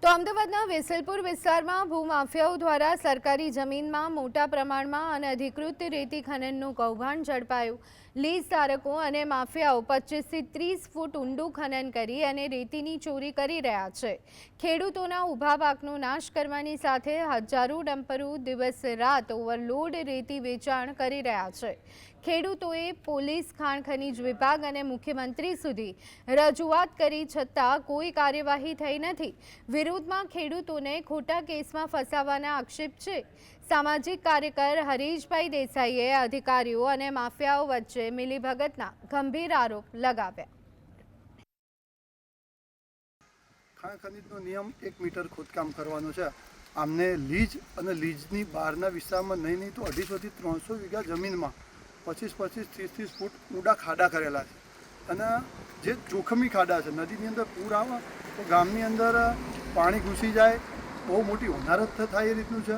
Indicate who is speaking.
Speaker 1: તો અમદાવાદના વેસલપુર વિસ્તારમાં ભૂમાફિયાઓ દ્વારા સરકારી જમીનમાં મોટા પ્રમાણમાં અનધિકૃત રેતી ખનનનું કૌભાંડ ઝડપાયું। લીઝ ધારકો અને માફિયાઓ 25 થી 30 ફૂટ ઊંડું ખનન કરી અને રેતીની ચોરી કરી રહ્યા છે। ખેડૂતોના ઊભા પાકનો નાશ કરવાની સાથે હજારો ડમ્પરો દિવસ રાત ઓવરલોડ રેતી વેચાણ કરી રહ્યા છે। ખેડૂતોએ પોલીસ, ખાણ ખનીજ વિભાગ અને મુખ્યમંત્રી સુધી રજૂઆત કરી છતાં કોઈ કાર્યવાહી થઈ નથી। વિરોધમાં ખેડૂતોને ખોટા કેસમાં ફસાવવાના આક્ષેપ છે। સામાજિક કાર્યકર હરીશભાઈ દેસાઈએ અધિકારીઓ અને માફિયાઓ વચ્ચે મિલીભગતના ગંભીર આરોપ લગાવ્યા।
Speaker 2: ખાણ ખનીજનો નિયમ 1 મીટર ખોદકામ કરવાનો છે। આમને લીઝ અને લીઝની બહારના વિસ્તારમાં નહીં તો 250 થી 300 વીઘા જમીનમાં 25 30 ફૂટ ઊંડા ખાડા કરેલા છે અને જે જોખમી ખાડા છે। નદીની અંદર પૂર આવે તો ગામની અંદર પાણી ઘૂસી જાય, બહુ મોટી હોનારત થાય એ રીતનું છે।